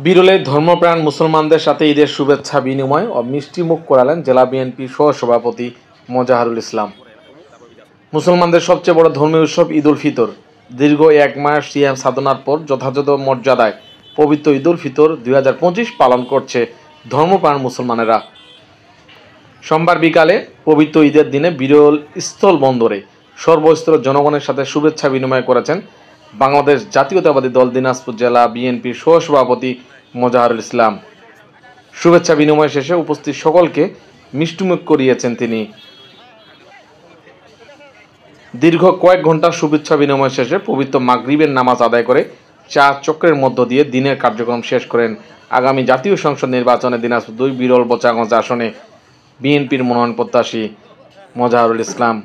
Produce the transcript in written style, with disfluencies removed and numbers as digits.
বিরলে ধর্মপ্রাণ মুসলমানদের সাথে ঈদের শুভেচ্ছা বিনিময় ও মিষ্টিমুখ করালেন জেলা বিএনপির সহসভাপতি মোজাহারুল ইসলাম। মুসলমানদের সবচেয়ে বড় ধর্মীয় উৎসব ঈদ উল ফিতর দীর্ঘ এক মাস সিয়াম সাধনার পর যথাযথ মর্যাদায় পবিত্র ঈদ উল ফিতর 2025 পালন করছে ধর্মপ্রাণ মুসলমানেরা। সোমবার বিকালে পবিত্র ঈদের দিনে বিরল স্থলবন্দরে সর্বস্তরের জনগণের সাথে শুভেচ্ছা বিনিময় করেছেন বাংলাদেশ জাতীয়তাবাদী দল দিনাজপুর জেলা বিএনপির সহসভাপতি মোজাহারুল ইসলাম। শুভেচ্ছা বিনিময় শেষে উপস্থিত সকলকে মিষ্টিমুখ করিয়েছেন তিনি। দীর্ঘ কয়েক ঘন্টার শুভেচ্ছা বিনিময় শেষে পবিত্র মাগরিবের নামাজ আদায় করে চা চক্রের মধ্য দিয়ে দিনের কার্যক্রম শেষ করেন। আগামী জাতীয় সংসদ নির্বাচনে দিনাজপুর 2 বিরল বোচাগঞ্জ আসনে বিএনপির মনোনয়ন প্রত্যাশী মোজাহারুল ইসলাম।